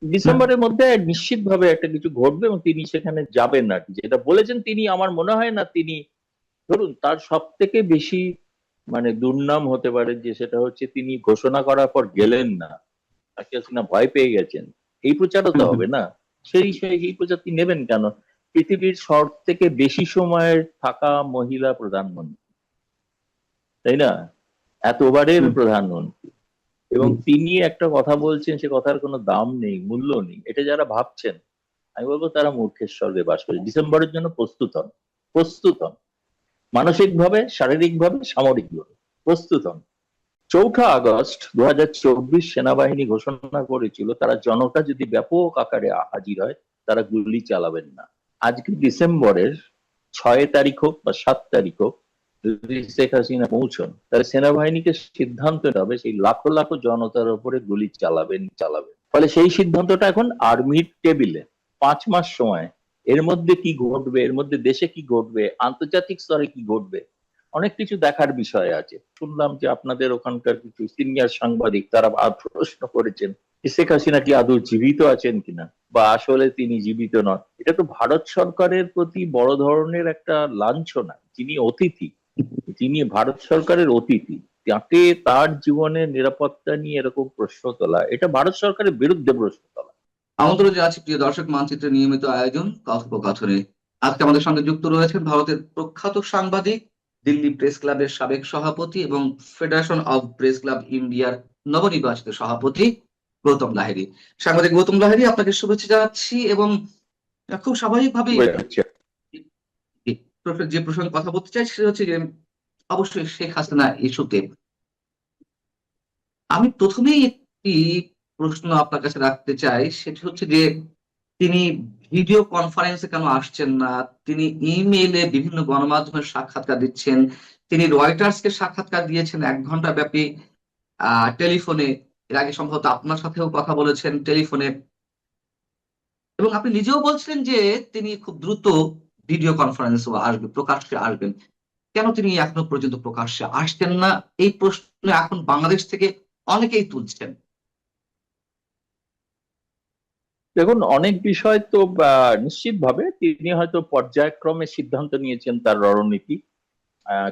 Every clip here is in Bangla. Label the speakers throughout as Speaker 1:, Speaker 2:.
Speaker 1: ডিসেম্বরের মধ্যে নিশ্চিতভাবে একটা কিছু ঘটবে এবং তিনি সেখানে যাবেন না। যেটা বলেছেন তিনি, আমার মনে হয় না তিনি, ধরুন তার সব থেকে বেশি মানে দুর্নাম হতে পারে যে সেটা হচ্ছে তিনি ঘোষণা করার পর গেলেন না, তাকে না ভয় পেয়ে গেছেন। এই প্রচারও তো হবে না। সেই প্রচার তিনি নেবেন কেন? পৃথিবীর সব থেকে বেশি সময়ের থাকা মহিলা প্রধানমন্ত্রী, তাই না? এতবারের প্রধানমন্ত্রী, এবং তিনি একটা কথা বলছেন, সে কথার কোনো দাম নেই, মূল্য নেই। এটা যারা ভাবছেন, আমি বলবো তারা মূর্খের স্বর্গে বাস করে। ডিসেম্বরের জন্য প্রস্তুত হন, প্রস্তুত হন, মানসিকভাবে, শারীরিকভাবে, সামরিকভাবে প্রস্তুত হন। 4 আগস্ট 2024 সেনাবাহিনী ঘোষণা করেছিল তারা জনতা যদি ব্যাপক আকারে হাজির হয় তারা গুলি চালাবেন না। আজকে ডিসেম্বরের 6 তারিখ হোক বা 7 তারিখ হোক, যদি শেখ হাসিনা পৌঁছন, তাহলে সেনাবাহিনীকে সিদ্ধান্ত নিতে হবে সেই লাখো লাখো জনতার উপরে গুলি চালাবেন চালাবেন। ফলে সেই সিদ্ধান্তটা এখন আর্মির টেবিলে। 5 মাস সময়, এর মধ্যে কি ঘটবে, এর মধ্যে দেশে কি ঘটবে, আন্তর্জাতিক স্তরে কি ঘটবে, অনেক কিছু দেখার বিষয় আছে। শুনলাম যে আপনাদের ওখানকার কিছু সিনিয়র সাংবাদিক তারা প্রশ্ন করেছেন যে শেখ হাসিনা কি আদৌ জীবিত আছেন কিনা, বা আসলে তিনি জীবিত নন। এটা তো ভারত সরকারের প্রতি বড় ধরনের একটা লাঞ্ছনা। যিনি অতিথি, যিনি ভারত সরকারের অতিথি, তাকে তার জীবনের নিরাপত্তা নিয়ে এরকম প্রশ্ন তোলা, এটা ভারত সরকারের বিরুদ্ধে প্রশ্ন তোলা।
Speaker 2: আমন্ত্রণ জানাচ্ছি প্রিয় দর্শক, মানচিত্রের নিয়মিত আয়োজন কথোপকথনে। আজকে আমাদের সঙ্গে যুক্ত রয়েছেন ভারতের প্রখ্যাত সাংবাদিক, দিল্লি প্রেস ক্লাবের সাবেক সভাপতি এবং ফেডারেশন অব প্রেস ক্লাব ইন্ডিয়ার নবনির্বাচিত সভাপতি গৌতম লাহিড়ী। সাংবাদিক গৌতম লাহিড়ী, আপনাকে শুভেচ্ছা জানাচ্ছি। এবং খুব স্বাভাবিকভাবেই যে প্রসঙ্গে কথা বলতে চাই সেটা হচ্ছে যে অবশ্যই শেখ হাসিনা ইস্যুতে। আমি প্রথমেই একটি প্রশ্ন আপনার কাছে রাখতে চাই, সেটি হচ্ছে যে তিনি ভিডিও কনফারেন্সে কেন আসছেন না? তিনি ইমেইলে বিভিন্ন গণমাধ্যমের সাক্ষাৎকার দিচ্ছেন, তিনি রয়টার্সকে সাক্ষাৎকার দিয়েছেন 1 ঘন্টা ব্যাপী টেলিফোনে। এর আগে সম্ভবত আপনার সাথেও কথা বলেছেন টেলিফোনে, এবং আপনি নিজেও বলছিলেন যে তিনি খুব দ্রুত ভিডিও কনফারেন্সও আসবে, প্রকাশ্যে আসবেন। কেন তিনি এখনো পর্যন্ত প্রকাশ্যে আসছেন না? এই প্রশ্ন এখন বাংলাদেশ থেকে অনেকেই তুলছেন।
Speaker 1: দেখুন, অনেক বিষয় তো নিশ্চিতভাবে তিনি হয়তো পর্যায়ক্রমে সিদ্ধান্ত নিয়েছেন তার রণনীতি,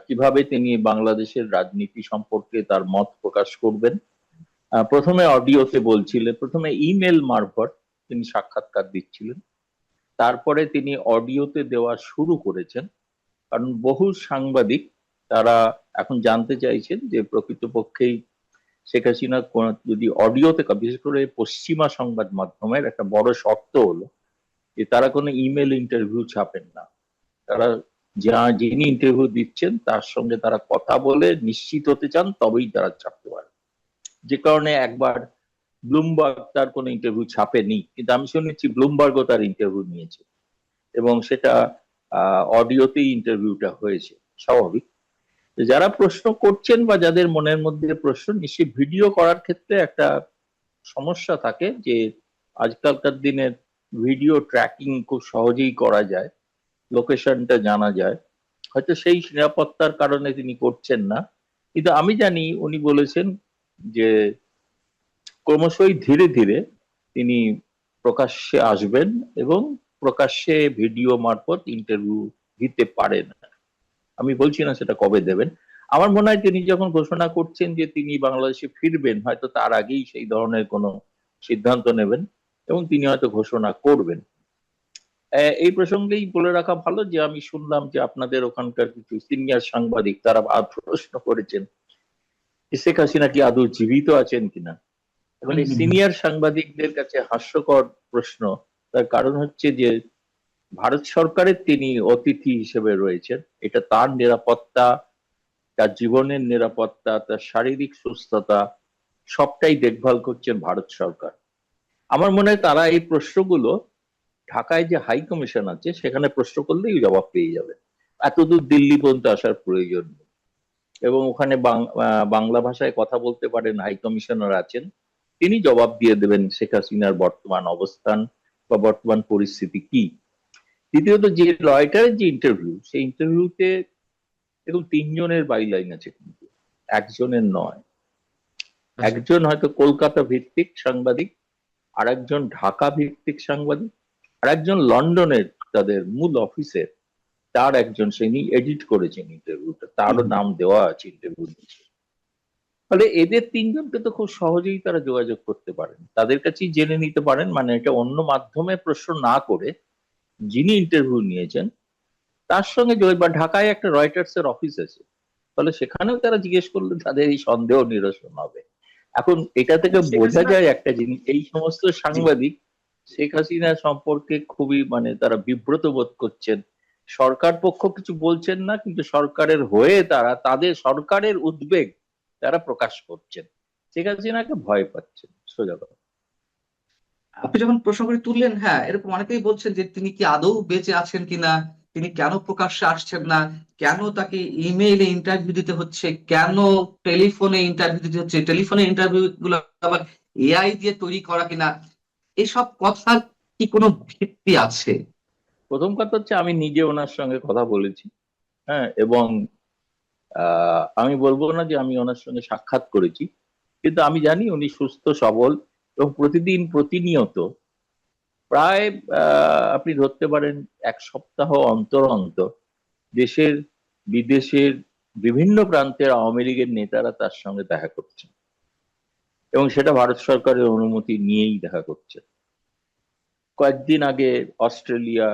Speaker 1: কিভাবে তিনি বাংলাদেশের রাজনীতি সম্পর্কে তার মত প্রকাশ করবেন। প্রথমে অডিওতে বলছিলেন, প্রথমে ইমেল মারফত তিনি সাক্ষাৎকার দিচ্ছিলেন, তারপরে তিনি অডিওতে দেওয়া শুরু করেছেন। কারণ বহু সাংবাদিক তারা এখন জানতে চাইছেন যে প্রকৃতপক্ষেই শেখ হাসিনা যদি অডিওতে, বিশেষ করে পশ্চিমা সংবাদ মাধ্যমের একটা বড় শর্ত হলো যে তারা কোনো ইমেল ইন্টারভিউ ছাপেন না। তারা যিনি ইন্টারভিউ দিচ্ছেন তার সঙ্গে তারা কথা বলে নিশ্চিত হতে চান, তবেই তারা ছাপতে পারে। যে কারণে একবার ব্লুমবার্গ তার কোনো ইন্টারভিউ ছাপেনি, কিন্তু আমি শুনেছি ব্লুমবার্গও তার ইন্টারভিউ নিয়েছে, এবং সেটা অডিওতেই ইন্টারভিউটা হয়েছে। স্বাভাবিক। যারা প্রশ্ন করছেন বা যাদের মনের মধ্যে প্রশ্ন, নিশ্চয়ই ভিডিও করার ক্ষেত্রে একটা সমস্যা থাকে যে আজকালকার দিনে ভিডিও ট্র্যাকিং খুব সহজেই করা যায়, লোকেশনটা জানা যায়। হয়তো সেই নিরাপত্তার কারণে তিনি করছেন না, কিন্তু আমি জানি উনি বলেছেন যে ক্রমশই ধীরে ধীরে তিনি প্রকাশ্যে আসবেন এবং প্রকাশ্যে ভিডিও মারফত ইন্টারভিউ দিতে পারেন। আমি বলছি না সেটা কবে দেবেন। আমার মনে হয় তিনি যখন ঘোষণা করছেন যে তিনি বাংলাদেশে ফিরবেন, হয়তো তার আগেই সেই ধরনের কোনো সিদ্ধান্ত নেবেন এবং তিনি হয়তো ঘোষণা করবেন। এই প্রসঙ্গেই বলে রাখা ভালো যে আমি শুনলাম যে আপনাদের ওখানকার কিছু সিনিয়র সাংবাদিক তারা প্রশ্ন করেছেন যে শেখ হাসিনা কি আদৌ জীবিত আছেন কিনা। এবং এই সিনিয়র সাংবাদিকদের কাছে হাস্যকর প্রশ্ন। তার কারণ হচ্ছে যে ভারত সরকারের তিনি অতিথি হিসেবে রয়েছেন, এটা তার নিরাপত্তা, তার জীবনের নিরাপত্তা, তার শারীরিক সুস্থতা সবটাই দেখভাল করছেন ভারত সরকার। আমার মনে হয় তারা এই প্রশ্নগুলো ঢাকায় যে হাই কমিশন আছে সেখানে প্রশ্ন করলেই জবাব পেয়ে যাবে। এতদূর দিল্লি পর্যন্ত আসার প্রয়োজন নেই। এবং ওখানে বাংলা ভাষায় কথা বলতে পারেন হাই কমিশনার আছেন, তিনি জবাব দিয়ে দেবেন শেখ হাসিনার বর্তমান অবস্থান বা বর্তমান পরিস্থিতি কি। দ্বিতীয়ত, যে রয়টারের যে ইন্টারভিউ, সেই ইন্টারভিউতে দেখুন 3 জনের বাই লাইন আছে, কিন্তু একজনের নয়। একজন হয়তো কলকাতা ভিত্তিক সাংবাদিক, আর একজন ঢাকা ভিত্তিক সাংবাদিক, আর একজন লন্ডনের তাদের মূল অফিসের তার একজন, তিনি এডিট করেছেন ইন্টারভিউটা, তারও নাম দেওয়া আছে ইন্টারভিউ। ফলে এদের তিনজনকে তো খুব সহজেই তারা যোগাযোগ করতে পারেন, তাদের কাছেই জেনে নিতে পারেন, মানে এটা অন্য মাধ্যমে প্রশ্ন না করে যিনি ইন্টারভিউ নিয়েছেন তার সঙ্গে বা ঢাকায় একটা রয়টার্স এর অফিস আছে, ফলে সেখানেও তারা জিজ্ঞেস করলে তাদের এই সন্দেহ নিরসন হবে। এখন এটা থেকে
Speaker 2: শেখ
Speaker 1: বোঝা
Speaker 2: হাসিনা,
Speaker 1: যায় একটা জিনিস, এই সমস্ত
Speaker 2: জি,
Speaker 1: সাংবাদিক শেখ হাসিনা সম্পর্কে খুবই মানে তারা বিব্রত বোধ করছেন। সরকার পক্ষ কিছু বলছেন না, কিন্তু সরকারের হয়ে তারা তাদের সরকারের উদ্বেগ তারা প্রকাশ করছেন, শেখ হাসিনাকে ভয় পাচ্ছেন, সোজা কথা।
Speaker 2: আপনি যখন প্রশ্ন করে তুললেন, হ্যাঁ, এরকম অনেকেই বলছেন যে তিনি কি আদৌ বেঁচে আছেন কিনা, তিনি কেন প্রকাশ্যে আসছেন না, কেন তাকে ইমেইলে ইন্টারভিউ দিতে হচ্ছে, কেন টেলিফোনে ইন্টারভিউ দিতে হচ্ছে, টেলিফোনে ইন্টারভিউ গুলো আবার এআই দিয়ে তৈরি করা কিনা, এসব কথার কি কোনো ভিত্তি আছে?
Speaker 1: প্রথম কথা হচ্ছে আমি নিজে ওনার সঙ্গে কথা বলেছি, হ্যাঁ, এবং আমি বলবো না যে আমি ওনার সঙ্গে সাক্ষাৎ করেছি, কিন্তু আমি জানি উনি সুস্থ সবল এবং প্রতিদিন প্রতিনিয়ত প্রায় আপনি ধরতে পারেন এক সপ্তাহ অন্তর অন্তর দেশের বিদেশের বিভিন্ন প্রান্তের আওয়ামী লীগের নেতারা তার সঙ্গে দেখা করছেন, এবং সেটা ভারত সরকারের অনুমতি নিয়েই দেখা করছে। কয়েকদিন আগে অস্ট্রেলিয়া,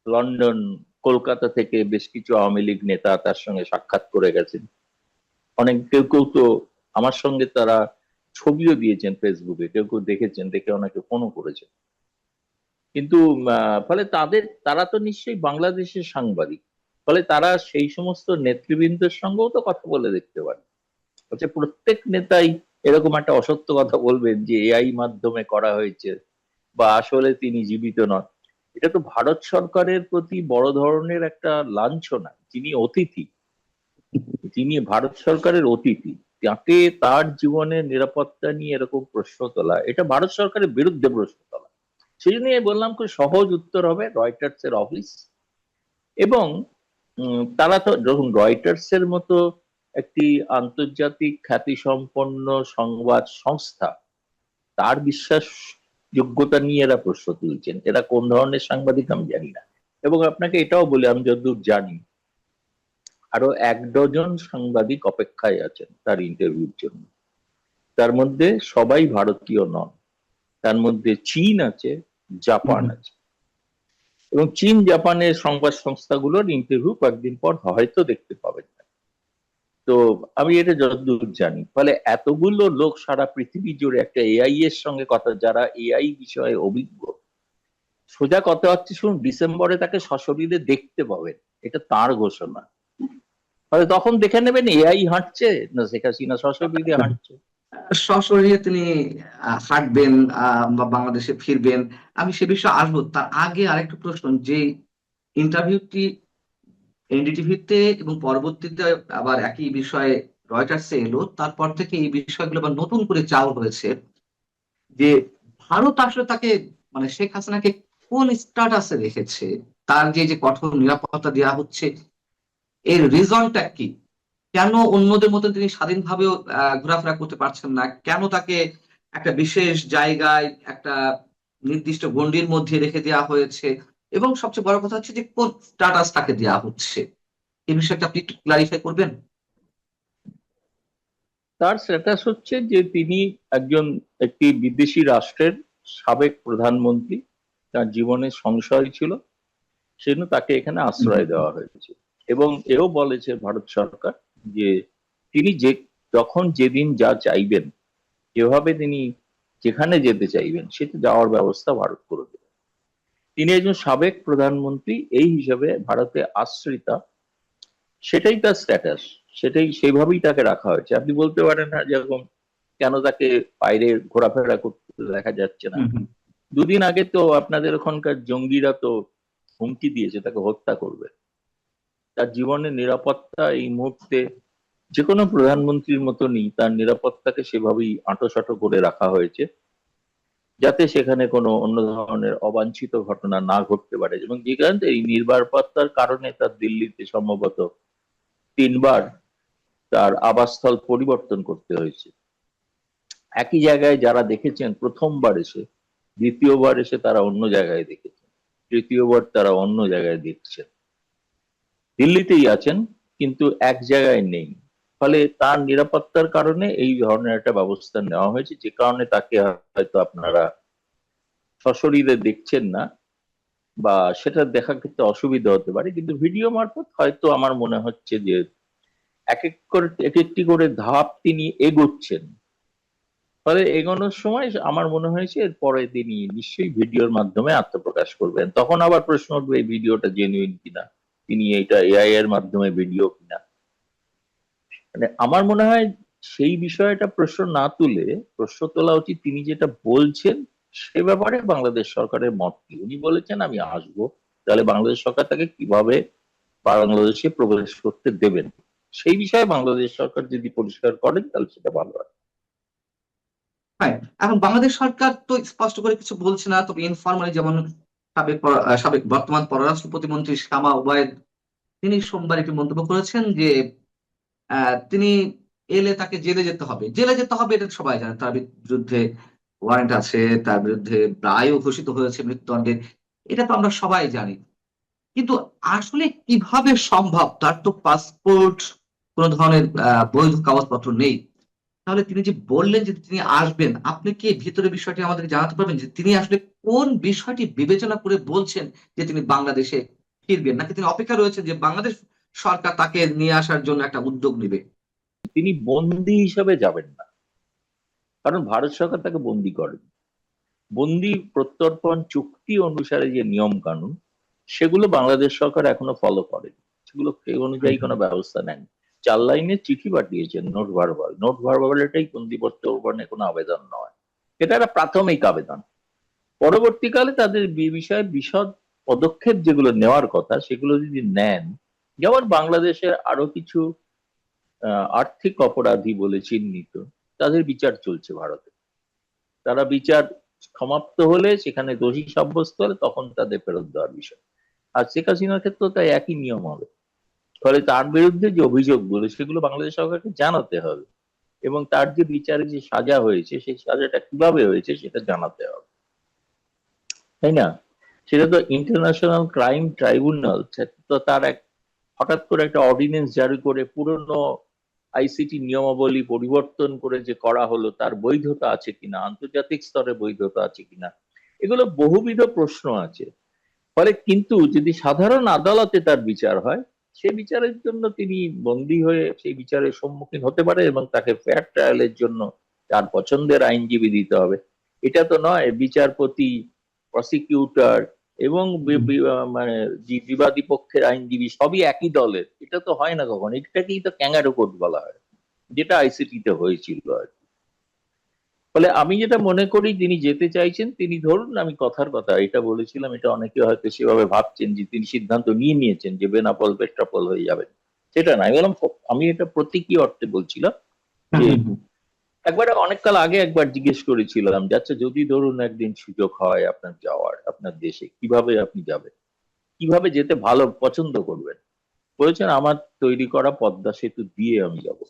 Speaker 1: লন্ডন, কলকাতা থেকে বেশ কিছু আওয়ামী লীগ নেতা তার সঙ্গে সাক্ষাৎ করে গেছেন। অনেক কেউ কেউ তো আমার সঙ্গে তারা ছবিও দিয়েছেন ফেসবুকে, কেউ কেউ দেখেছেন, দেখে অনেকে ফোনও করেছেন। কিন্তু ফলে তারা তো নিশ্চয়ই বাংলাদেশের সাংবাদিক, ফলে তারা সেই সমস্ত নেতৃবৃন্দের সঙ্গেও তো কথা বলে দেখতে পারে। হচ্ছে প্রত্যেক নেতাই এরকম একটা অসত্য কথা বলবেন যে এআই মাধ্যমে করা হয়েছে বা আসলে তিনি জীবিত নন? এটা তো ভারত সরকারের প্রতি বড় ধরনের একটা লাঞ্ছনা। যিনি অতিথি, তিনি ভারত সরকারের অতিথি, তাকে তার জীবনের নিরাপত্তা নিয়ে এরকম প্রশ্ন তোলা, এটা ভারত সরকারের বিরুদ্ধে প্রশ্ন তোলা। সেই জন্য বললাম খুব সহজ উত্তর হবে রয়টার্স এর অফিস। এবং তারা তো যখন রয়টার্স এর মতো একটি আন্তর্জাতিক খ্যাতিসম্পন্ন সংবাদ সংস্থা, তার বিশ্বাস যোগ্যতা নিয়ে এরা প্রশ্ন তুলছেন, এরা কোন ধরনের সাংবাদিক আমি জানি না। এবং আপনাকে এটাও বলে, আমি যতদূর জানি আরো 1 ডজন সাংবাদিক অপেক্ষায় আছেন তার ইন্টারভিউর জন্য। তার মধ্যে সবাই ভারতীয় নন, তার মধ্যে চীন আছে, জাপান আছে, এবং চীন জাপানের সংবাদ সংস্থাগুলোর ইন্টারভিউ কয়েকদিন পর হয়তো দেখতে পাবেন। তো আমি এটা যতদূর জানি, ফলে এতগুলো লোক সারা পৃথিবী জুড়ে একটা এআই এর সঙ্গে কথা, যারা এআই বিষয়ে অভিজ্ঞ, সোজা কথা হচ্ছে শুনুন, ডিসেম্বরে তাকে সশরীরে দেখতে পাবেন, এটা তার ঘোষণা। ফলে তখন দেখে নেবেন এআই হাঁটছে না শেখ হাসিনা সশরীরে হাঁটছে।
Speaker 2: সশরীরে তিনি হাঁটবেন বা বাংলাদেশে ফিরবেন, আমি সে বিষয়ে আসবো। তার আগে আরেকটা প্রশ্ন, যে ইন্টারভিউটি এনডিটিভিতে এবং পরবর্তীতে আবার একই বিষয়ে রয়টার্সে এলো, তারপর থেকে এই বিষয়গুলো আবার নতুন করে চালু হয়েছে যে ভারত আসলে তাকে, মানে শেখ হাসিনাকে কোন স্ট্যাটাসে রেখেছে, তার যে যে কঠোর নিরাপত্তা দেওয়া হচ্ছে, এর রিজনটা কি, কেন অন্যদের মতন তিনি স্বাধীনভাবেও ঘোরাফেরা করতে পারছেন না, কেন তাকে একটা বিশেষ জায়গায় একটা নির্দিষ্ট গণ্ডির মধ্যে রেখে দেওয়া হয়েছে, এবং সবচেয়ে বড় কথা হচ্ছে যে কোন স্ট্যাটাস তাকে দেওয়া হচ্ছে, এই বিষয়টা আপনি একটু ক্লারিফাই করবেন?
Speaker 1: তার স্ট্যাটাস হচ্ছে যে তিনি একটি বিদেশি রাষ্ট্রের সাবেক প্রধানমন্ত্রী, তার জীবনে সংশয় ছিল, সেজন্য তাকে এখানে আশ্রয় দেওয়া হয়েছে। এবং এও বলেছে ভারত সরকার যে তিনি যখন যেদিন যা চাইবেন, যেভাবে তিনি যেখানে যেতে চাইবেন, সেটা যাওয়ার ব্যবস্থা ভারত করে দেবে। তিনি একজন সাবেক প্রধানমন্ত্রী, এই হিসাবে ভারতে আশ্রিতা, সেটাই তার স্ট্যাটাস, সেইভাবেই তাকে রাখা হয়েছে। আপনি বলতে পারেন না যেরকম কেন তাকে বাইরে ঘোরাফেরা করতে দেখা যাচ্ছে না।
Speaker 2: হুম, হুম।
Speaker 1: 2 দিন আগে তো আপনাদের ওখানকার জঙ্গিরা তো হুমকি দিয়েছে তাকে হত্যা করবে। তার জীবনের নিরাপত্তা এই মুহূর্তে যে কোনো প্রধানমন্ত্রীর মতনই তার নিরাপত্তাকে সেভাবেই আঁটোসাঁটো করে রাখা হয়েছে, যাতে সেখানে কোনো অন্য ধরনের অবাঞ্ছিত ঘটনা না ঘটতে পারে। এবং যে কারণে এই নিরাপত্তার কারণে তার দিল্লিতে সম্ভবত 3বার তার আবাসস্থল পরিবর্তন করতে হয়েছে। একই জায়গায় যারা দেখেছেন প্রথমবার এসে, দ্বিতীয়বার এসে তারা অন্য জায়গায় দেখেছেন, তৃতীয়বার তারা অন্য জায়গায় দেখছেন। দিল্লিতেই আছেন কিন্তু এক জায়গায় নেই। ফলে তার নিরাপত্তার কারণে এই ধরনের একটা ব্যবস্থা নেওয়া হয়েছে, যে কারণে তাকে হয়তো আপনারা সশরীরে দেখছেন না, বা সেটা দেখার ক্ষেত্রে অসুবিধা হতে পারে। কিন্তু ভিডিও মারফত হয়তো আমার মনে হচ্ছে যে এক একটি করে ধাপ তিনি এগোচ্ছেন। ফলে এগোনোর সময় আমার মনে হয়েছে এরপরে তিনি নিশ্চয়ই ভিডিওর মাধ্যমে আত্মপ্রকাশ করবেন। তখন আবার প্রশ্ন উঠবে এই ভিডিওটা জেনুইন কিনা, তিনি এটা এআই এর মাধ্যমে ভিডিও কিনা। মানে আমার মনে হয় সেই বিষয়টা প্রশ্ন না তুলে প্রশ্ন তোলা উচিত তিনি যেটা বলছেন সে ব্যাপারে বাংলাদেশ সরকারের মত কি। উনি বলেছেন আমি আসবো, তাহলে বাংলাদেশ সরকার তাকে কিভাবে বাংলাদেশে প্রবেশ করতে দেবেন, সেই বিষয়ে বাংলাদেশ সরকার যদি পরিষ্কার করেন তাহলে সেটা ভালো হয়।
Speaker 2: হ্যাঁ, এখন বাংলাদেশ সরকার তো স্পষ্ট করে কিছু বলছে না, তবে ইনফরমালি যেমন সাবেক বর্তমান পররাষ্ট্র প্রতিমন্ত্রী শামা ওবায়েদ তিনি সোমবার একটি মন্তব্য করেছেন যে তিনি এলে তাকে জেলে যেতে হবে, জেলে যেতে হবে, এটা সবাই জানে। তার বিরুদ্ধে ওয়ারেন্ট আছে, তার বিরুদ্ধে রায়ও ঘোষিত হয়েছে মৃত্যুদণ্ডের, এটা তো আমরা সবাই জানি। কিন্তু আসলে কিভাবে সম্ভব, তার তো পাসপোর্ট কোন ধরনের বৈধ কাগজপত্র নেই। তাহলে তিনি যে বললেন যে তিনি আসবেন, আপনি কি এই ভিতরের বিষয়টি আমাদেরকে জানাতে পারবেন যে তিনি আসলে কোন বিষয়টি বিবেচনা করে বলছেন যে তিনি বাংলাদেশে ফিরবেন, নাকি তিনি অপেক্ষা রয়েছেন যে বাংলাদেশ সরকার তাকে নিয়ে আসার জন্য একটা উদ্যোগ নেবে?
Speaker 1: তিনি বন্দী হিসাবে যাবেন না, কারণ ভারত সরকার তাকে বন্দী করেন। বন্দী প্রত্যর্পণ চুক্তি অনুসারে যে নিয়ম কানুন সেগুলো বাংলাদেশ সরকার এখনো ফলো করেনি, সেগুলো সেই অনুযায়ী কোনো ব্যবস্থা নেন। 4 লাইনের চিঠি পাঠিয়েছেন, নোট ভার্বাল। নোট ভার্বাল এটাই বন্দী প্রত্যর্পণে কোনো আবেদন নয়, এটা একটা প্রাথমিক আবেদন। পরবর্তীকালে তাদের বিষয়ে বিশদ পদক্ষেপ যেগুলো নেওয়ার কথা সেগুলো যদি নেন, যেমন বাংলাদেশের আরো কিছু আর্থিক অপরাধী বলে চিহ্নিত, তাদের বিচার চলছে ভারতে। তারা বিচার সমাপ্ত হলে, সেখানে দোষী সাব্যস্ত হলে তখন তাদের ফেরত দেওয়ার বিষয়। আর শেখ হাসিনার ক্ষেত্রেও তাই একই নিয়ম হবে। ফলে তার বিরুদ্ধে যে অভিযোগগুলো সেগুলো বাংলাদেশ সরকারকে জানাতে হবে, এবং তার যে বিচারে যে সাজা হয়েছে সেই সাজাটা কিভাবে হয়েছে সেটা জানাতে হবে, তাই না? সেটা তো ইন্টারন্যাশনাল ক্রাইম ট্রাইব্যুনাল, তো তার এক হঠাৎ করে একটা অর্ডিন্যান্স জারি করে পুরনো আইসিটি নিয়মাবলী পরিবর্তন করে যে করা হলো তার বৈধতা আছে কিনা, আন্তর্জাতিক স্তরে বৈধতা আছে কিনা, এগুলো বহুবিধ প্রশ্ন আছে। ফলে কিন্তু যদি সাধারণ আদালতে তার বিচার হয়, সেই বিচারের জন্য তিনি বন্দী হয়ে সেই বিচারের সম্মুখীন হতে পারে, এবং তাকে ফেয়ার ট্রায়ালের জন্য তার পছন্দের আইনজীবী দিতে হবে। এটা তো নয় বিচারপতি, প্রসিকিউটর এবং মানে যে বিবাদী পক্ষের আইনজীবী সবই একই দলের, এটা তো হয় না কখন। এটাকেই তো ক্যাঙ্গারু কোর্ট বলা হয়, যেটা আইসিটিতে হয়েছিল আর কি। ফলে আমি যেটা মনে করি তিনি যেতে চাইছেন, তিনি ধরুন আমি কথার কথা এটা বলেছিলাম, এটা অনেকে হয়তো সেভাবে ভাবছেন যে তিনি সিদ্ধান্ত নিয়ে নিয়েছেন যে বেনাপোল পেট্রাপোল হয়ে যাবেন, সেটা না। আমি বললাম, আমি এটা প্রতীকী অর্থে বলছিলাম যে একবার অনেককাল আগে একবার জিজ্ঞেস করেছিলাম যে আচ্ছা যদি ধরুন একদিন সুযোগ হয় আপনার যাওয়ার, আপনার দেশে কিভাবে আপনি যাবেন, কিভাবে যেতে ভালো পছন্দ করবেন। বলেছেন আমার তৈরি করা পদ্মা সেতু দিয়ে আমি যাব,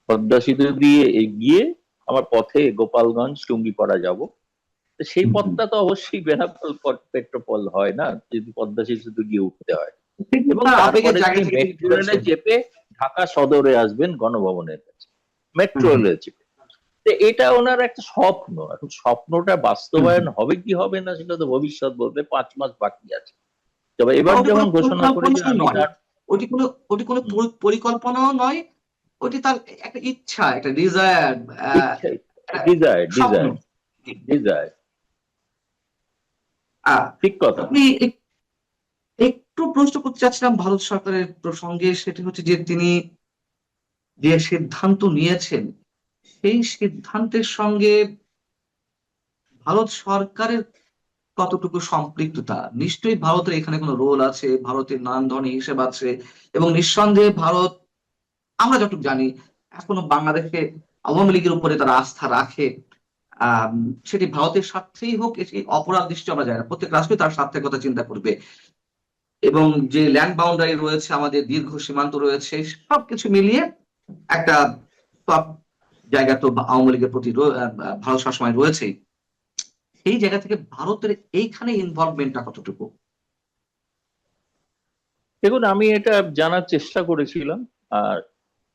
Speaker 1: পদ্মা সেতু দিয়ে এগিয়ে আমার পথে গোপালগঞ্জ টুঙ্গিপাড়া যাব। তো সেই পথটা তো অবশ্যই বেনাপোল পেট্রোপল হয় না, যদি পদ্মা সেতু দিয়ে উঠতে হয়। এবং
Speaker 2: তার আবেগের
Speaker 1: তারপরে
Speaker 2: জায়গা
Speaker 1: তিনি
Speaker 2: থেকে তিনি
Speaker 1: মেট্রো রেলে
Speaker 2: বলেছেন।
Speaker 1: চেপে ঢাকা সদরে আসবেন গণভবনের কাছে, মেট্রো রেলে চেপে। তো এটা ওনার একটা স্বপ্ন। এখন স্বপ্নটা বাস্তবায়ন হবে কি হবে না সেটা তো ভবিষ্যৎ বলবে, 5 মাস বাকি আছে। তবে এবার
Speaker 2: ওটি
Speaker 1: যেমন
Speaker 2: কোনো
Speaker 1: ঘোষণা করেছেন,
Speaker 2: পরিকল্পনাও
Speaker 1: আমি
Speaker 2: নয়,
Speaker 1: তার
Speaker 2: ওটি কোনো পরিকল্পনাও নয়, ওটি তার একটা ইচ্ছা, একটা ডিজায়ার,
Speaker 1: ইচ্ছাই, ডিজায়ার
Speaker 2: স্বপ্ন।
Speaker 1: ডিজায়ার ডিজায়ার,
Speaker 2: আহ,
Speaker 1: ঠিক কথা।
Speaker 2: আমি একটু প্রশ্ন করতে চাচ্ছিলাম ভারত সরকারের প্রসঙ্গে, সেটি হচ্ছে যে তিনি যে সিদ্ধান্ত নিয়েছেন সেই সিদ্ধান্তের সঙ্গে ভারত সরকারের কতটুকু সম্পৃক্ততা। নিশ্চয়ই ভারতের এখানে কোনো রোল আছে, ভারতের নানান ধরনের হিসেব আছে, এবং নিঃসন্দেহে ভারত, আমরা যতটুকু জানি, এখনো বাংলাদেশে আওয়ামী লীগের উপরে তারা আস্থা রাখে। আহ সেটি ভারতের স্বার্থেই হোক, এটি অপরাধ দৃষ্টি আমরা জানি না, প্রত্যেক রাষ্ট্রই তার স্বার্থের কথা চিন্তা করবে। এবং যে ল্যান্ড বাউন্ডারি রয়েছে, আমাদের দীর্ঘ সীমান্ত রয়েছে, সবকিছু মিলিয়ে একটা জায়গা তো আওয়ামী লীগের প্রতি ভারত সবসময় রয়েছেই। সেই জায়গা থেকে ভারতের এইখানে ইনভলভমেন্টটা কতটুকু?
Speaker 1: দেখুন, আমি এটা জানার চেষ্টা করেছিলাম, আর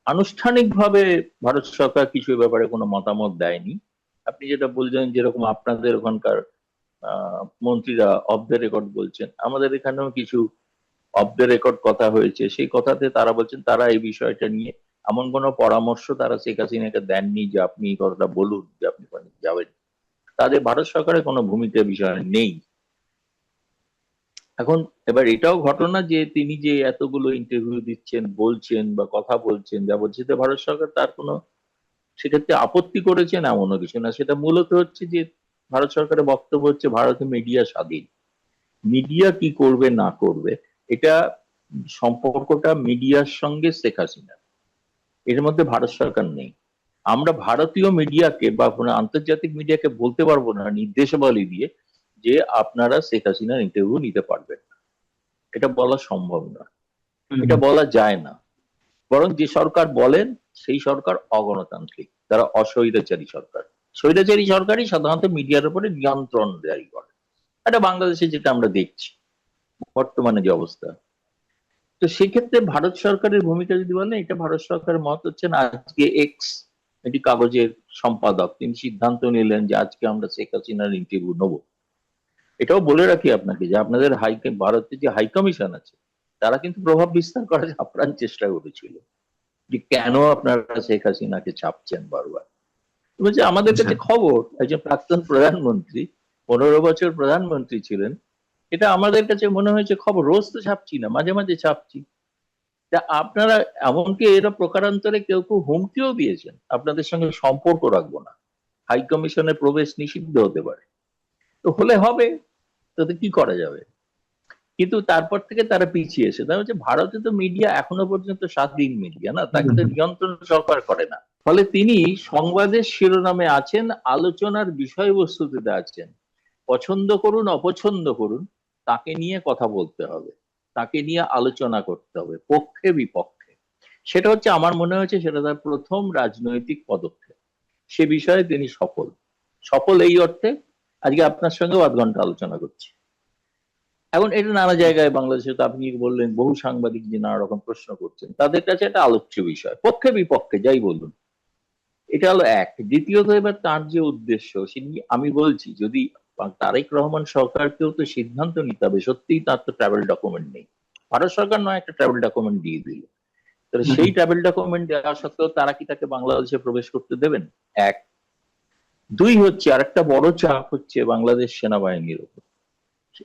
Speaker 1: আনুষ্ঠানিকভাবে ভারত সরকার কিছু এ ব্যাপারে কোনো মতামত দেয়নি। আপনি যেটা বলছেন, যেরকম আপনাদের ওখানকার মন্ত্রীরা অফ দ্য রেকর্ড বলছেন, আমাদের এখানেও কিছু অফ দ্য রেকর্ড কথা হয়েছে। সেই কথাতে তারা বলছেন তারা এই বিষয়টা নিয়ে এমন কোনো পরামর্শ তারা শেখ হাসিনাকে দেননি যে আপনি এই কথাটা বলুন, যে আপনি ওখানে যাবেন। তাদের ভারত সরকারের কোনো ভূমিকা বিষয় নেই। এখন এবার এটাও ঘটনা যে তিনি যে এতগুলো ইন্টারভিউ দিচ্ছেন, বলছেন বা কথা বলছেন, যা বলছে, তো ভারত সরকার তার কোনো সেক্ষেত্রে আপত্তি করেছেন এমনও কিছু না। সেটা মূলত হচ্ছে যে ভারত সরকারের বক্তব্য হচ্ছে ভারতে মিডিয়া স্বাধীন, মিডিয়া কি করবে না করবে এটা সম্পর্কটা মিডিয়ার সঙ্গে শেখ হাসিনা, এর মধ্যে ভারত সরকার নেই। আমরা ভারতীয় মিডিয়াকে বা কোনো আন্তর্জাতিক মিডিয়াকে বলতে পারবো না নির্দেশাবলী দিয়ে যে আপনারা শেখ হাসিনার ইন্টারভিউ নিতে পারবেন না, এটা বলা সম্ভব না, এটা বলা যায় না। বরং যে সরকার বলেন সেই সরকার অগণতান্ত্রিক, তারা অস্বৈরাচারী সরকার। স্বৈরাচারী সরকারই সাধারণত মিডিয়ার উপরে নিয়ন্ত্রণ জারি করে। এটা বাংলাদেশে যেটা আমরা দেখছি বর্তমানে যে অবস্থা। তো সেক্ষেত্রে ভারত সরকারের ভূমিকা যদি বলেন, এটা ভারত সরকারের মত হচ্ছেন, আজকে এক্স এটি কাগজের সম্পাদক তিনি সিদ্ধান্ত নিলেন যে আজকে আমরা শেখ হাসিনার ইন্টারভিউ নেবো। এটাও বলে রাখি আপনাকে যে আপনাদের ভারতের যে হাই কমিশন আছে, তারা কিন্তু প্রভাব বিস্তার করার আপ্রাণ চেষ্টা করেছিল যে কেন আপনারা শেখ হাসিনাকে চাপছেন বারবার। বলছে আমাদের
Speaker 2: আচ্ছা।
Speaker 1: কাছে খবর, একজন প্রাক্তন প্রধানমন্ত্রী 15 বছর প্রধানমন্ত্রী ছিলেন, এটা আমাদের কাছে মনে হয়েছে খবর, রোজ তো ছাপছি না, মাঝে মাঝে ছাপছি। তা আপনারা, এমনকি এরা প্রকারান্তরে কেউ কেউ হুমকিও দিয়েছেন আপনাদের সঙ্গে সম্পর্ক রাখবো না, হাই কমিশনে প্রবেশ নিষিদ্ধ হতে পারে। তো হলে হবে, তাতে কি করা যাবে। কিন্তু তারপর থেকে তারা পিছিয়ে এসে, তার হচ্ছে ভারতে তো মিডিয়া এখনো পর্যন্ত স্বাধীন মিডিয়া না, তাকে তো নিয়ন্ত্রণ সরকার করে না। ফলে তিনি সংবাদের শিরোনামে আছেন, আলোচনার বিষয়বস্তুতে আছেন। পছন্দ করুন অপছন্দ করুন, তাকে নিয়ে কথা বলতে হবে, তাকে নিয়ে আলোচনা করতে হবে পক্ষে বিপক্ষে। সেটা হচ্ছে, আমার মনে হয়েছে সেটা তার প্রথম রাজনৈতিক পদক্ষেপ। সে বিষয়ে তিনি সফল। সফল এই অর্থে আজকে আপনার সঙ্গেও 8 ঘন্টা আলোচনা করছি। এখন এটা নানা জায়গায় বাংলাদেশে তো আপনি বললেন বহু সাংবাদিক যে নানা রকম প্রশ্ন করছেন, তাদের কাছে একটা আলোচ্য বিষয়, পক্ষে বিপক্ষে যাই বলুন। এটা হলো এক। দ্বিতীয়ত, এবার তার যে উদ্দেশ্য, আমি বলছি যদি তারেক রহমান সরকারকেও তো সিদ্ধান্ত নিতে হবে, সত্যিই তার তো ট্রাভেল ডকুমেন্ট নেই। ভারত সরকার নয় একটা ট্রাভেল ডকুমেন্ট দিয়ে দিল, তাহলে সেই ট্রাভেল ডকুমেন্ট দেওয়া সত্ত্বেও তারা কি তাকে বাংলাদেশে প্রবেশ করতে দেবেন? এক। দুই হচ্ছে, আরেকটা বড় চাপ হচ্ছে বাংলাদেশ সেনাবাহিনীর উপর।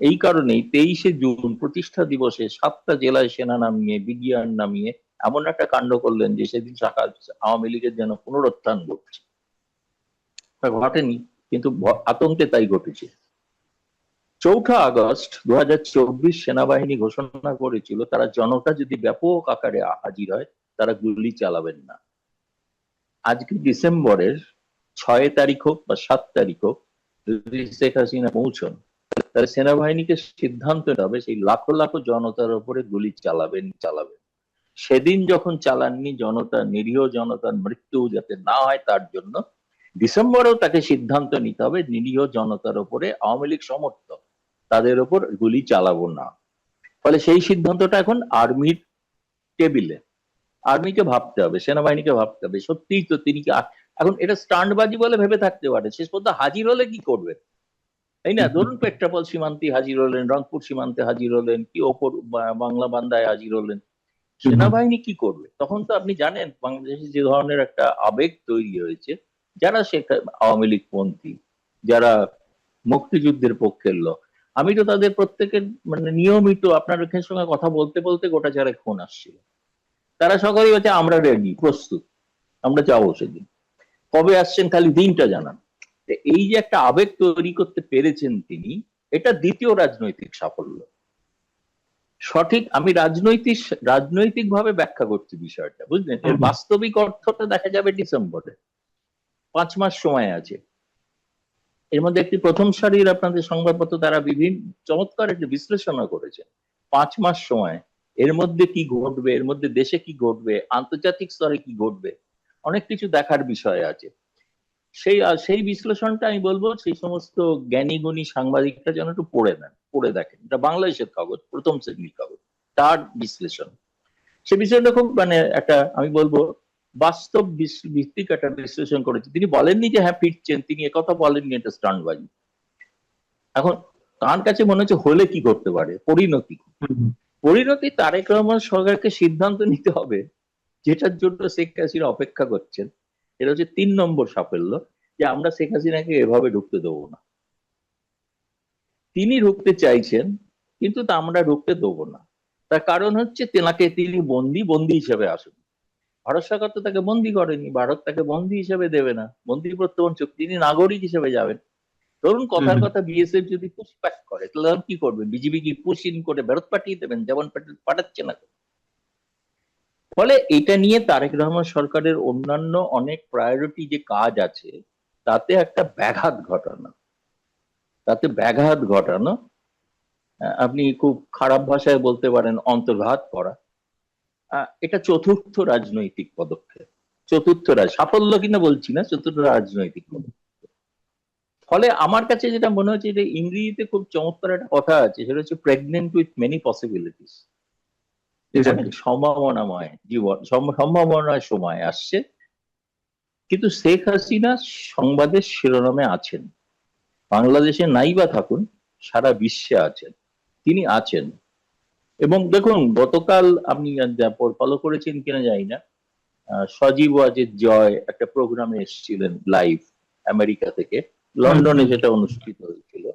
Speaker 1: এই কারণেই 23শে জুন প্রতিষ্ঠা দিবসে 7টা জেলায় সেনা নামিয়ে, বিডিআর নামিয়ে এমন একটা কাণ্ড করলেন যে সেদিন আওয়ামী লীগের যেন পুনরুত্থান ঘটছে। ঘটেনি, কিন্তু আতঙ্কে তাই ঘটেছে। 4 আগস্ট 2024 সেনাবাহিনী ঘোষণা করেছিল তারা জনতা যদি ব্যাপক আকারে হাজির হয় তারা গুলি চালাবেন না। আজকে ডিসেম্বরের 6 তারিখ হোক বা 7 তারিখ হোক, যদি শেখ হাসিনা পৌঁছন, তাহলে সেনাবাহিনীকে সিদ্ধান্ত নিতে হবে সেই লাখো লাখো জনতার উপরে গুলি চালাবেন চালাবেন। সেদিন যখন চালাননি, জনতা, নিরীহ জনতার মৃত্যু যাতে না হয় তার জন্য ডিসেম্বরেও তাকে সিদ্ধান্ত নিতে হবে নিরীহ জনতার উপরে, আওয়ামী লীগ সমর্থক তাদের উপর গুলি চালাবো না। ফলে সেই সিদ্ধান্তটা এখন আর্মির টেবিলে, আর্মিকে ভাবতে হবে, সেনাবাহিনীকে ভাবতে হবে সত্যিই তো তিনি কি এখন এটা স্টান্টবাজি বলে ভেবে থাকতে পারে, শেষ পর্যন্ত হাজির হলে কি করবে, তাই না? ধরুন পেট্রাপোল সীমান্তে হাজির হলেন, রংপুর সীমান্তে হাজির হলেন, কি ওপর বাংলা বান্দায় হাজির হলেন, সেনাবাহিনী কি করবে? তখন তো আপনি জানেন বাংলাদেশে যে ধরনের একটা আবেগ তৈরি হয়েছে, যারা আওয়ামী লীগ পন্থী, যারা মুক্তিযুদ্ধের পক্ষের লোক, আমি তো তাদের প্রত্যেকের মানে নিয়মিত আপনার এখানে সঙ্গে কথা বলতে বলতে গোটা চারে ফোন আসছিল। তারা সকলেই হচ্ছে আমরা রেডি, প্রস্তুত, আমরা যাবো সেদিন। কবে আসছেন খালি দিনটা জানান। এই যে একটা আবেগ তৈরি করতে পেরেছেন তিনি, এটা দ্বিতীয় রাজনৈতিক সাফল্য। সঠিক, আমি রাজনৈতিক ভাবে ব্যাখ্যা করছি বিষয়টা, বুঝলেন? এর বাস্তবিক অর্থটা দেখা যাবে ডিসেম্বরে। 5 মাস সময় আছে। এর মধ্যে একটি প্রথম সারির আপনাদের সংবাদপত্র তারা বিভিন্ন চমৎকার একটি বিশ্লেষণ করেছে। 5 মাস সময়, এর মধ্যে কি ঘটবে, এর মধ্যে দেশে কি ঘটবে, আন্তর্জাতিক স্তরে কি ঘটবে, অনেক কিছু দেখার বিষয় আছে। সেই বিশ্লেষণটা আমি বলবো সেই সমস্ত জ্ঞানী গুণী সাংবাদিকরা যেন একটু পড়ে দেখেন। এটা বাংলাদেশের কাগজ, প্রথম শ্রেণীর কাগজ, তার বিশ্লেষণ। সে বিষয়টা খুব মানে একটা আমি বলবো বাস্তব ভিত্তিক একটা বিশ্লেষণ করেছে। তিনি বলেননি যে হ্যাঁ ফিরছেন, তিনি একথা বলেননি, এটা স্টান্টবাজি। এখন তার কাছে মনে হচ্ছে হলে কি করতে পারে, পরিণতি কি? পরিণতি তারেক রহমান সরকারকে সিদ্ধান্ত নিতে হবে, যেটার জন্য শেখ হাসিনা অপেক্ষা করছেন। এটা হচ্ছে 3 নম্বর সাফল্য, যে আমরা শেখ হাসিনাকে এভাবে ঢুকতে দেবো না। তিনি ঢুকতে চাইছেন, কিন্তু তা আমরা ঢুকতে দেবো না। তার কারণ হচ্ছে তিনি বন্দি হিসেবে আসুন। ভারত সরকার তো তাকে বন্দি করেনি, ভারত তাকে বন্দি হিসেবে দেবে না, বন্দি প্রত্যর্পণ চুক্তি, তিনি নাগরিক হিসেবে যাবেন। ধরুন কথার কথা বিএসএফ যদি পুশব্যাক করে, তাহলে আর কি করবেন? বিজিবি কি পুশ ইন করে ফেরত পাঠিয়ে দেবেন, যেমন পাঠাচ্ছে না? ফলে এটা নিয়ে তারেক রহমান সরকারের অন্যান্য অনেক প্রায়োরিটি যে কাজ আছে, তাতে একটা ব্যাঘাত ঘটানো, আপনি খুব খারাপ ভাষায় বলতে পারেন অন্তর্ঘাত করা। এটা চতুর্থ রাজনৈতিক পদক্ষেপ। সাফল্য কিনা বলছি না, চতুর্থ রাজনৈতিক পদক্ষেপ। ফলে আমার কাছে যেটা মনে হচ্ছে, যে ইংরেজিতে খুব চমৎকার একটা কথা আছে, সেটা হচ্ছে প্রেগনেন্ট উইথ মেনি পসিবিলিটিস। অনেক সম্ভাবনাময় জীবন, সম্ভাবনায় সময় আসছে। কিন্তু শেখ হাসিনা সংবাদের শিরোনামে আছেন, বাংলাদেশে নাই বা থাকুন, সারা বিশ্বে আছেন, তিনি আছেন। এবং দেখুন গতকাল আপনি ফলো করেছেন কিনা জানি না, সজীব ওয়াজেদ জয় একটা প্রোগ্রামে এসেছিলেন লাইভ আমেরিকা থেকে, লন্ডনে যেটা অনুষ্ঠিত হয়েছিল।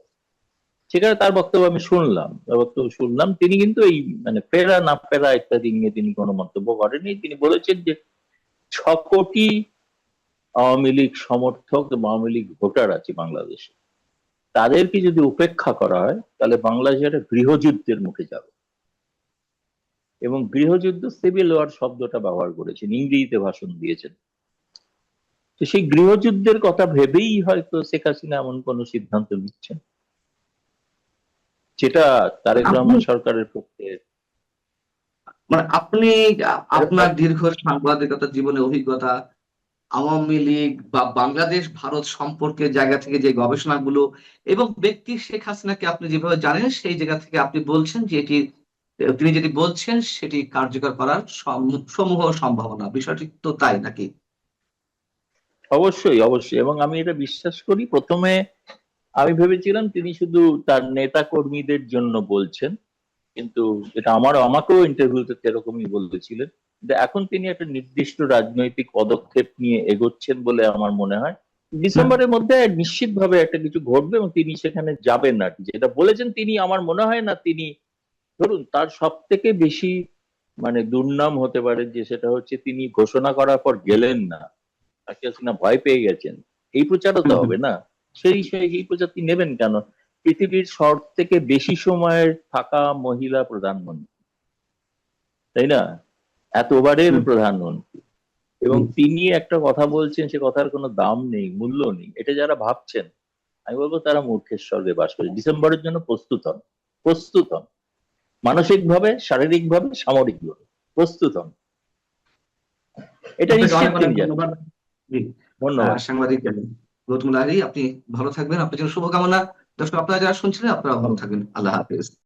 Speaker 1: সেখানে তার বক্তব্য আমি শুনলাম। তিনি কিন্তু এই মানে ফেরা না ফেরা ইত্যাদি নিয়ে তিনি কোনো মন্তব্য করেননি। তিনি বলেছেন যে 6 কোটি আওয়ামী লীগ সমর্থক এবং আওয়ামী লীগ ভোটার আছে বাংলাদেশে, তাদেরকে যদি উপেক্ষা করা হয়, তাহলে বাংলাদেশ একটা গৃহযুদ্ধের মুখে যাবে। এবং গৃহযুদ্ধ, সিভিল ওয়ার শব্দটা ব্যবহার করেছেন, ইংরেজিতে ভাষণ দিয়েছেন। তো সেই গৃহযুদ্ধের কথা ভেবেই হয়তো শেখ হাসিনা এমন কোন সিদ্ধান্ত নিচ্ছেন, যেটা তারেক রহমান সরকারের পক্ষে।
Speaker 2: মানে আপনি আপনার দীর্ঘ সাংবাদিকতা জীবনের অভিজ্ঞতা, আওয়ামী লীগ বা বাংলাদেশ ভারত সম্পর্কের জায়গা থেকে যে গবেষণাগুলো এবং ব্যক্তি শেখ হাসিনাকে আপনি যেভাবে জানেন, সেই জায়গা থেকে আপনি বলছেন যে তিনি যেটি বলছেন সেটি কার্যকর করার সমূহ সম্ভাবনা। বিষয়টি তো তাই নাকি?
Speaker 1: অবশ্যই অবশ্যই, এবং আমি এটা বিশ্বাস করি। প্রথমে আমি ভেবেছিলাম তিনি শুধু তার নেতা কর্মীদের জন্য বলছেন, কিন্তু এটা আমাকেও ইন্টারভিউতে এরকমই বলেছিলেন। কিন্তু এখন তিনি একটা নির্দিষ্ট রাজনৈতিক পদক্ষেপ নিয়ে এগোচ্ছেন বলে আমার মনে হয়। ডিসেম্বরের মধ্যে নিশ্চিতভাবে একটা কিছু ঘটবে এবং তিনি সেখানে যাবেন না। যেটা বলেছেন তিনি, আমার মনে হয় না তিনি, ধরুন তার সব থেকে বেশি মানে দুর্নাম হতে পারে যে সেটা হচ্ছে তিনি ঘোষণা করার পর গেলেন না, তাকে না ভয় পেয়ে গেছেন। এই প্রচারও তো হবে না। সেই প্রচার তিনি নেবেন কেন? পৃথিবীর সব থেকে বেশি সময়ের থাকা মহিলা প্রধানমন্ত্রী, তাই না? এতবারের প্রধানমন্ত্রী, এবং তিনি একটা কথা বলছেন, সে কথার কোনো দাম নেই, মূল্য নেই। এটা যারা ভাবছেন, আমি বলবো তারা মূর্খের স্বর্গে বাস করে। ডিসেম্বরের জন্য প্রস্তুত হন, মানসিক ভাবে, শারীরিক ভাবে, সামরিক ভাবে প্রস্তুত হন। এটা নিশ্চিত তিনি জানেন। ধন্যবাদ।
Speaker 2: সাংবাদিক গৌতম লাহিড়ী, আপনি ভালো থাকবেন, আপনার জন্য শুভকামনা। দর্শক আপনারা যারা শুনছিলেন, আপনারা ভালো থাকবেন। আল্লাহ হাফেজ।